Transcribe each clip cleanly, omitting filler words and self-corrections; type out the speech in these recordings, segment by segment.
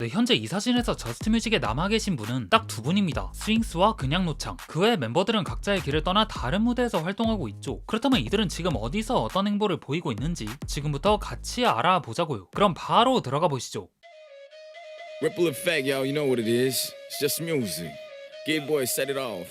네, 현재 이 사진에서 저스트뮤직에 남아 계신 분은 딱 두 분입니다. 스윙스와 그냥 노창. 그 외 멤버들은 각자의 길을 떠나 다른 무대에서 활동하고 있죠. 그렇다면 이들은 지금 어디서 어떤 행보를 보이고 있는지 지금부터 같이 알아보자고요. 그럼 바로 들어가 보시죠. Ripple effect, yo, you know what it is. It's just music. Gay boy set it off.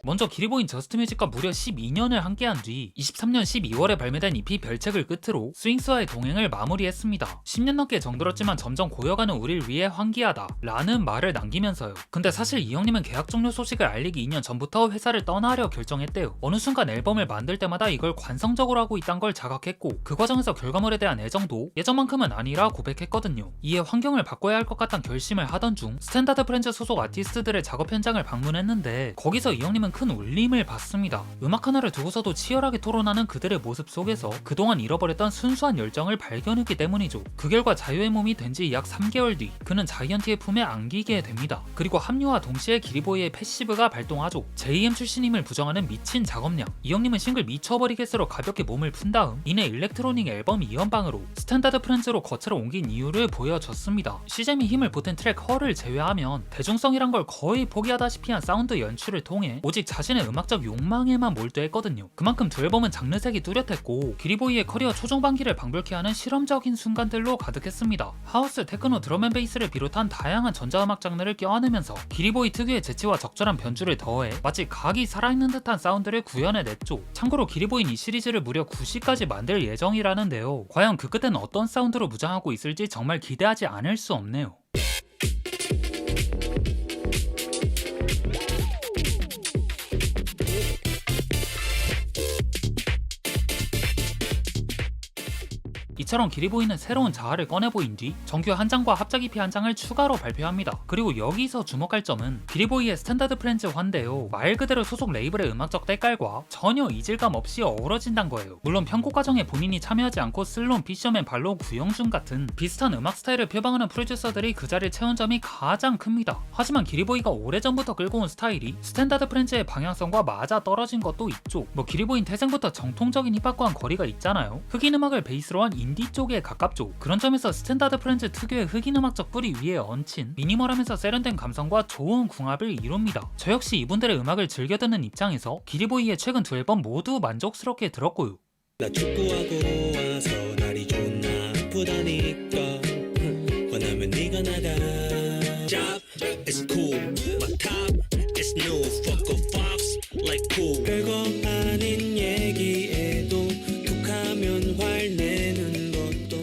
먼저 기리보인 저스트뮤직과 무려 12년을 함께한 뒤 23년 12월에 발매된 EP 별책을 끝으로 스윙스와의 동행을 마무리했습니다. 10년 넘게 정들었지만 점점 고여가는 우릴 위해 환기하다 라는 말을 남기면서요. 근데 사실 이 형님은 계약 종료 소식을 알리기 2년 전부터 회사를 떠나려 결정했대요. 어느 순간 앨범을 만들 때마다 이걸 관성적으로 하고 있단 걸 자각했고 그 과정에서 결과물에 대한 애정도 예전만큼은 아니라 고백했거든요. 이에 환경을 바꿔야 할 것 같다는 결심을 하던 중 스탠다드 프렌즈 소속 아티스트들의 작업 현장을 방문했는데 거기서 이 형님은 큰 울림을 받습니다. 음악 하나를 두고서도 치열하게 토론하는 그들의 모습 속에서 그동안 잃어버렸던 순수한 열정을 발견했기 때문이죠. 그 결과 자유의 몸이 된 지 약 3개월 뒤 그는 자이언티의 품에 안기게 됩니다. 그리고 합류와 동시에 기리보이의 패시브가 발동하죠. JM 출신임을 부정하는 미친 작업량. 이 형님은 싱글 미쳐버리겠으로 가볍게 몸을 푼 다음 이내 일렉트로닉 앨범 2연방으로 스탠다드 프렌즈로 거처를 옮긴 이유를 보여줬습니다. 시잼이 힘을 보탠 트랙 헐을 제외하면 대중성이란 걸 거의 포기하다시피 한 사운드 연출을 통해 오직 자신의 음악적 욕망에만 몰두했거든요. 그만큼 두 앨범은 장르색이 뚜렷했고 기리보이의 커리어 초중반기를 방불케 하는 실험적인 순간들로 가득했습니다. 하우스, 테크노, 드럼앤베이스를 비롯한 다양한 전자음악 장르를 껴안으면서 기리보이 특유의 재치와 적절한 변주를 더해 마치 각이 살아있는 듯한 사운드를 구현해냈죠. 참고로 기리보이는 이 시리즈를 무려 9시까지 만들 예정이라는데요. 과연 그 끝엔 어떤 사운드로 무장하고 있을지 정말 기대하지 않을 수 없네요. 이처럼 기리보이는 새로운 자아를 꺼내보인 뒤 정규 한 장과 합작 EP 한 장을 추가로 발표합니다. 그리고 여기서 주목할 점은 기리보이의 스탠다드 프렌즈 환인데요. 말 그대로 소속 레이블의 음악적 때깔과 전혀 이질감 없이 어우러진단 거예요. 물론 편곡 과정에 본인이 참여하지 않고 슬론, 피셔맨, 발로, 구영준 같은 비슷한 음악 스타일을 표방하는 프로듀서들이 그 자리를 채운 점이 가장 큽니다. 하지만 기리보이가 오래전부터 끌고 온 스타일이 스탠다드 프렌즈의 방향성과 맞아 떨어진 것도 있죠. 뭐 기리보이는 태생부터 정통적인 힙합과는 거리가 있잖아요. 흑인 음악을 베이스로 한 인디 쪽에 가깝죠. 그런 점에서 스탠다드 프렌즈 특유의 흑인 음악적 뿌리 위에 얹힌 미니멀하면서 세련된 감성과 좋은 궁합을 이룹니다. 저 역시 이분들의 음악을 즐겨 듣는 입장에서 기리보이의 최근 두 앨범 모두 만족스럽게 들었고요. 나 축구하고 와서 날이 좋나 아프다니까 원하면 네가 나가 Job is cool My top is new Fuck a fox like cool 별거 아닌 얘기에도 툭하면 화내는 것도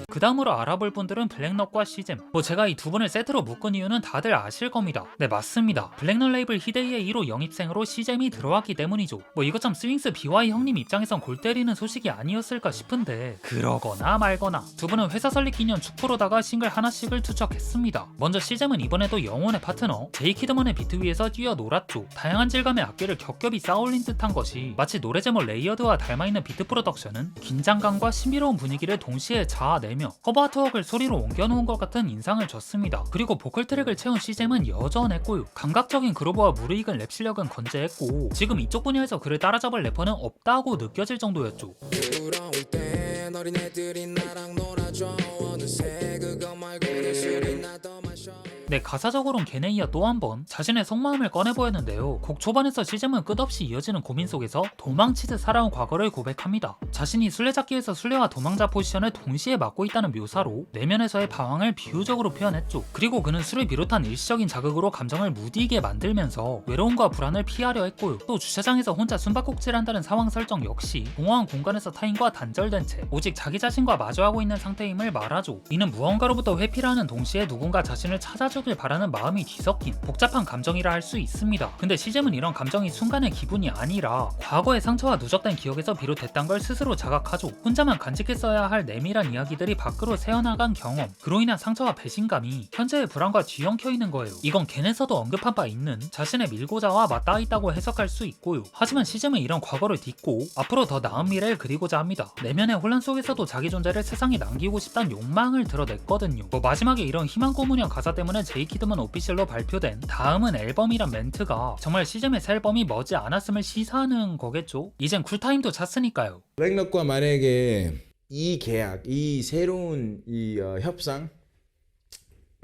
그 다음으로 알아볼 분들은 블랙넛과 시잼. 뭐 제가 이 두 분을 세트로 묶은 이유는 다들 아실 겁니다. 네, 맞습니다. 블랙넛 레이블 히데이의 1호 영입생으로 시잼이 들어왔기 때문이죠. 뭐 이것 참 스윙스 BY 형님 입장에선 골 때리는 소식이 아니었을까 싶은데 그러거나 말거나 두 분은 회사 설립 기념 축포로다가 싱글 하나씩을 투척했습니다. 먼저 시잼은 이번에도 영혼의 파트너 제이 키드먼의 비트 위에서 뛰어놀았죠. 다양한 질감의 악기를 겹겹이 쌓아올린 듯한 것이 마치 노래 제목 레이어드와 닮아있는 비트 프로덕션은 긴장감과 신비로운 분위기를 동시에 자아내며 커버 아트웍을 소리로 옮겨놓은 것 같은 인상을 줬습니다. 그리고 보컬 트랙을 채운 시잼은 여전했고요. 감각적인 그루브와 무르익은 랩 실력은 건재했고 지금 이쪽 분야에서 그를 따라잡을 래퍼는 없다고 느껴질 정도였죠. 부러울 땐 어린애들이 나랑 놀아줘 어느새 그거 말고는 술이나 더 마셔 네, 가사적으로는 게네이아 또 한 번 자신의 속마음을 꺼내보였는데요. 곡 초반에서 시잼은 끝없이 이어지는 고민 속에서 도망치듯 살아온 과거를 고백합니다. 자신이 술래잡기에서 술래와 도망자 포지션을 동시에 맡고 있다는 묘사로 내면에서의 방황을 비유적으로 표현했죠. 그리고 그는 술을 비롯한 일시적인 자극으로 감정을 무디게 만들면서 외로움과 불안을 피하려 했고요. 또 주차장에서 혼자 숨바꼭질한다는 상황 설정 역시 공허한 공간에서 타인과 단절된 채 오직 자기 자신과 마주하고 있는 상태임을 말하죠. 이는 무언가로부터 회피를 하는 동시에 누군가 자신을 찾아주길 바라는 마음이 뒤섞인 복잡한 감정이라 할 수 있습니다. 근데 시잼은 이런 감정이 순간의 기분이 아니라 과거의 상처와 누적된 기억에서 비롯됐단 걸 스스로 자각하죠. 혼자만 간직했어야 할 내밀한 이야기들이 밖으로 새어나간 경험, 그로 인한 상처와 배신감이 현재의 불안과 뒤엉켜 있는 거예요. 이건 겐에서도 언급한 바 있는 자신의 밀고자와 맞닿아 있다고 해석할 수 있고요. 하지만 시잼은 이런 과거를 딛고 앞으로 더 나은 미래를 그리고자 합니다. 내면의 혼란 속에서도 자기 존재를 세상에 남기고 싶다는 욕망을 드러냈거든요. 뭐 마지막에 이런 희망 고문형 가사 때문에 제이 키드먼 오피셜로 발표된 다음은 앨범이란 멘트가 정말 시잼의 새 앨범이 머지 않았음을 시사하는 거겠죠? 이젠 쿨타임도 찼으니까요. 블랙넛과 만약에 이 계약, 이 새로운 이 협상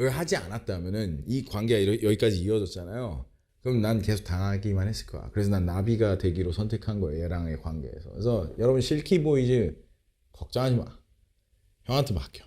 하지 않았다면은 이 관계가 여기까지 이어졌잖아요. 그럼 난 계속 당하기만 했을 거야. 그래서 난 나비가 되기로 선택한 거예요. 얘랑의 관계에서. 그래서 여러분 실키보이즈 걱정하지 마. 형한테 맡겨.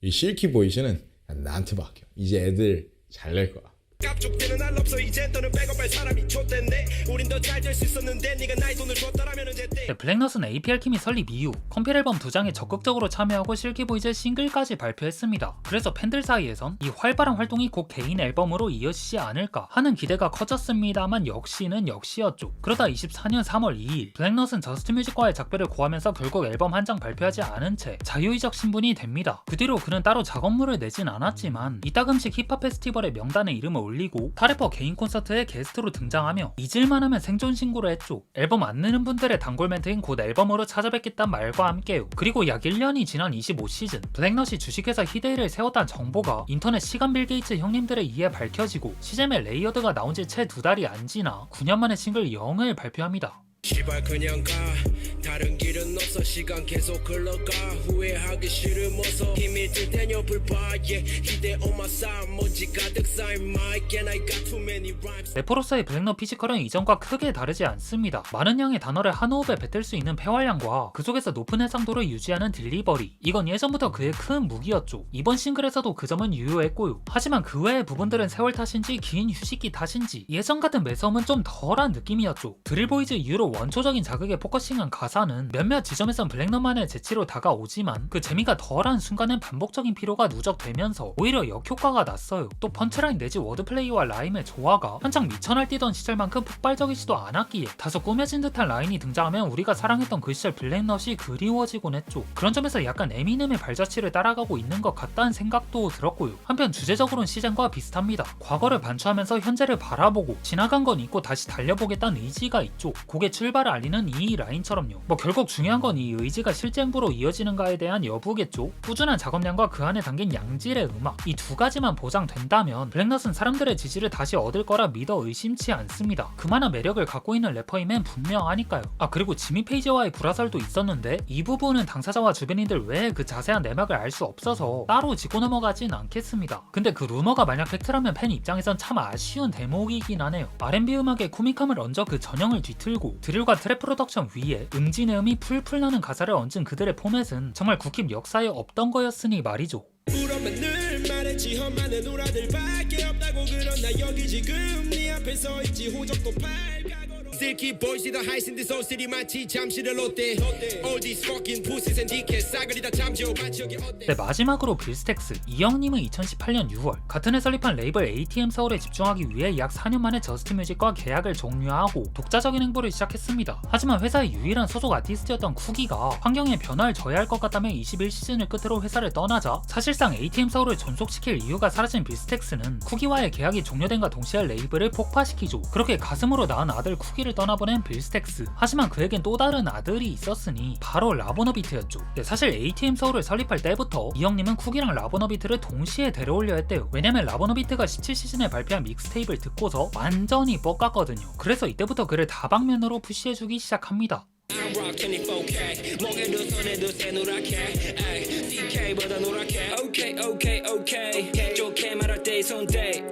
이 실키보이즈는 나한테 맡겨. 이제 애들 잘 낼 거야. 깝죽대는 날 없어 이제 너는 백업할 사람이 좆됐네 우린 더 잘 될 수 있었는데 네가 나의 돈을 줬더라면 제때 네, 블랙넛은 APR킴이 설립 이후 컴필 앨범 2장에 적극적으로 참여하고 실키보이즈의 싱글까지 발표했습니다. 그래서 팬들 사이에선 이 활발한 활동이 곧 개인 앨범으로 이어지지 않을까 하는 기대가 커졌습니다만 역시는 역시였죠. 그러다 24년 3월 2일 블랙넛은 저스트뮤직과의 작별을 고하면서 결국 앨범 한 장 발표하지 않은 채 자유이적 신분이 됩니다. 그 뒤로 그는 따로 작업물을 내진 않았지만 이따금씩 힙합 페스티벌의 명단에 이름을 올리고 타래퍼 개인 콘서트에 게스트로 등장하며 잊을만하면 생존 신고를 했죠. 앨범 안 내는 분들의 단골 멘트인 곧 앨범으로 찾아뵙겠다는 말과 함께요. 그리고 약 1년이 지난 25시즌 블랙넛이 주식회사 히데이를 세웠다는 정보가 인터넷 시간 빌 게이츠 형님들에 의해 밝혀지고 시잼의 레이어드가 나온 지 채 2달이 안 지나 9년 만에 싱글 0을 발표합니다. 시발 그냥 가 다른 길은 없어 시간 계속 흘러가 후회하기 싫으면서 힘이 들 땐 옆을 봐 yeah 기대 on my side 먼지 가득 쌓인 mic and I got too many rhymes 래퍼로서의 블랙넛 피지컬은 이전과 크게 다르지 않습니다. 많은 양의 단어를 한 호흡에 뱉을 수 있는 폐활량과 그 속에서 높은 해상도를 유지하는 딜리버리, 이건 예전부터 그의 큰 무기였죠. 이번 싱글에서도 그 점은 유효했고요. 하지만 그 외의 부분들은 세월 탓인지 긴 휴식기 탓인지 예전 같은 매서움은 좀 덜한 느낌이었죠. 드릴보이즈 이후로 원초적인 자극에 포커싱한 가사는 몇몇 지점에선 블랙넛만의 재치로 다가오지만 그 재미가 덜한 순간엔 반복적인 피로가 누적되면서 오히려 역효과가 났어요. 또 펀치라인 내지 워드플레이와 라임의 조화가 한창 미천알 뛰던 시절만큼 폭발적이지도 않았기에 다소 꾸며진 듯한 라인이 등장하면 우리가 사랑했던 그 시절 블랙넛이 그리워지곤 했죠. 그런 점에서 약간 에미넴의 발자취를 따라가고 있는 것 같다는 생각도 들었고요. 한편 주제적으로는 시즌과 비슷합니다. 과거를 반추하면서 현재를 바라보고 지나간 건 잊고 다시 달려보겠다는 의지가 있죠. 곡의 출발을 알리는 이 라인처럼요. 뭐 결국 중요한 건 이 의지가 실제 행보로 이어지는가에 대한 여부겠죠. 꾸준한 작업량과 그 안에 담긴 양질의 음악, 이 두 가지만 보장된다면 블랙넛은 사람들의 지지를 다시 얻을 거라 믿어 의심치 않습니다. 그만한 매력을 갖고 있는 래퍼임엔 분명하니까요. 그리고 지미 페이지와의 불화설도 있었는데 이 부분은 당사자와 주변인들 외에 그 자세한 내막을 알 수 없어서 따로 짚고 넘어가진 않겠습니다. 근데 그 루머가 만약 팩트라면 팬 입장에선 참 아쉬운 대목이긴 하네요. R&B 음악에 코믹함을 얹어 그 전형을 뒤틀고 드릴과 트랩 프로덕션 위에 음진음이 풀풀 나는 가사를 얹은 그들의 포맷은 정말 국힙 역사에 없던 거였으니 말이죠. 울어만 늘 말했지 험한의 누나들밖에 없다고 그런 나 여기 지금 네 앞에 서 있지 호적도 발각으로 Silky boys the highs in this old city 마치 잠시를 롯데 All these fucking pussies and dickheads 싸그리 다 잠재워봤지 여기 어때 네, 마지막으로 빌스텍스 이영님은 2018년 6월 같은 해 설립한 레이블 ATM 서울에 집중하기 위해 약 4년 만에 저스트뮤직과 계약을 종료하고 독자적인 행보를 시작했습니다. 하지만 회사의 유일한 소속 아티스트였던 쿠기가 환경에 변화를 줘야 할 것 같다며 21시즌을 끝으로 회사를 떠나자 사실상 ATM 서울을 존속시킬 이유가 사라진 빌스텍스는 쿠기와의 계약이 종료된과 동시에 레이블을 폭파시키죠. 그렇게 가슴으로 낳은 아들 쿠기를 떠나보낸 빌스텍스. 하지만 그에겐 또 다른 아들이 있었으니 바로 라보너비트였죠. 네, 사실 ATM 서울을 설립할 때부터 이영님은 쿠기랑 라보너비트를 동시에 데려오려 했대요. 왜냐면 라보너비트가 17시즌에 발표한 믹스테이프를 듣고서 완전히 뻑갔거든요. 그래서 이때부터 그를 다방면으로 푸시해주기 시작합니다. I rock 24K 목에도 손에도 새노랗게 CK보다 노랗게 Okay 좋게 말할 때 손대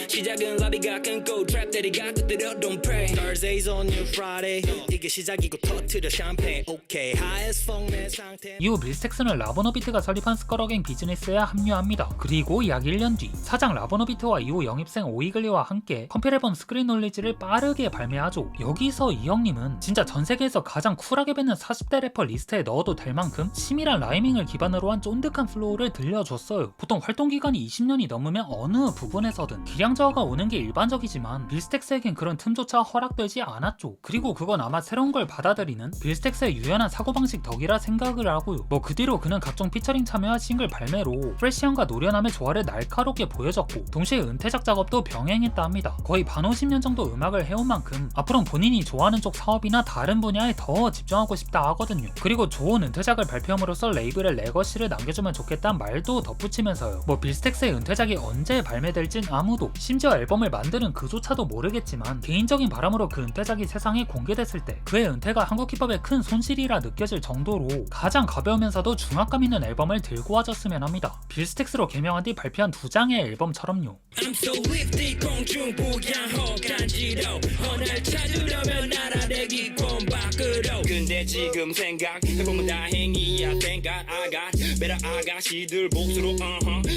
시작은 라비가 끊고 트랩 때리가 끝들여 don't pray Thursdays on your Friday 이게 시작이고 터트려 샴페인 Okay high as fuck 내 상태 이후 빌스텍스는 라보너비트가 설립한 스컬어갱 비즈니스에 합류합니다. 그리고 약 1년 뒤 사장 라보너비트와 이후 영입생 오이글리와 함께 컴필 앨범 스크린 놀리지를 빠르게 발매하죠. 여기서 이영님은 진짜 전 세계에서 가장 쿨하게 뱉는 40대 래퍼 리스트에 넣어도 될 만큼 치밀한 라이밍을 기반으로 한 쫀득한 플로우를 들려줬어요. 보통 활동 기간이 20년이 넘으면 어느 부분에서든 기량 저하가 오는 게 일반적이지만 빌스텍스에겐 그런 틈조차 허락되지 않았죠. 그리고 그건 아마 새로운 걸 받아들이는 빌스텍스의 유연한 사고방식 덕이라 생각을 하고요. 뭐 그 뒤로 그는 각종 피처링 참여와 싱글 발매로 프레시함과 노련함의 조화를 날카롭게 보여줬고 동시에 은퇴작 작업도 병행했다 합니다. 거의 반 50년 정도 음악을 해온 만큼 앞으로는 본인이 좋아하는 쪽 사업이나 다른 분야에 더 집중하고 싶다 하거든요. 그리고 좋은 은퇴작을 발표함으로써 레이블에 레거시를 남겨주면 좋겠다는 말도 덧붙이면서요. 뭐 빌스텍스의 은퇴작이 언제 발매될진 아무도, 심지어 앨범을 만드는 그조차도 모르겠지만 개인적인 바람으로 그 은퇴작이 세상에 공개됐을 때 그의 은퇴가 한국 힙합의 큰 손실이라 느껴질 정도로 가장 가벼우면서도 중압감 있는 앨범을 들고 와줬으면 합니다. 빌스텍스로 개명한 뒤 발표한 2장의 앨범처럼요. I'm so lifted 공중부양호 간지러 오늘 찾으려면 날아내기 권 밖으로 근데 지금 생각해보면 다행이야 Thank God I got better 아가씨들 몫으로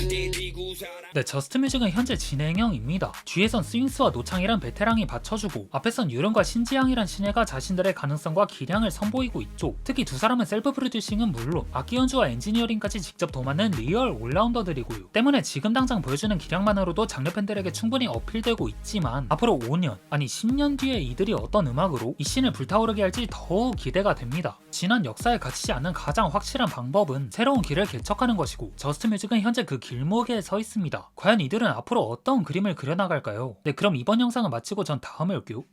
디디고 살아. 네, 저스트뮤직은 현재 진행형입니다. 뒤에선 스윙스와 노창이란 베테랑이 받쳐주고 앞에선 유령과 신지향이란 신예가 자신들의 가능성과 기량을 선보이고 있죠. 특히 두 사람은 셀프 프로듀싱은 물론 악기 연주와 엔지니어링까지 직접 도맡는 리얼 올라운더들이고요. 때문에 지금 당장 보여주는 기량만으로도 장르 팬들에게 충분히 어필되고 있지만 앞으로 5년 아니 10년 뒤에 이들이 어떤 음악으로 이 씬을 불타오르게 할지 더 기대가 됩니다. 지난 역사에 갇히지 않는 가장 확실한 방법은 새로운 길을 개척하는 것이고 저스트뮤직은 현재 그 길목에 서 있습니다. 과연 이들은 앞으로 어떤 그림을 그려나갈까요? 네, 그럼 이번 영상은 마치고 전 다음에 올게요.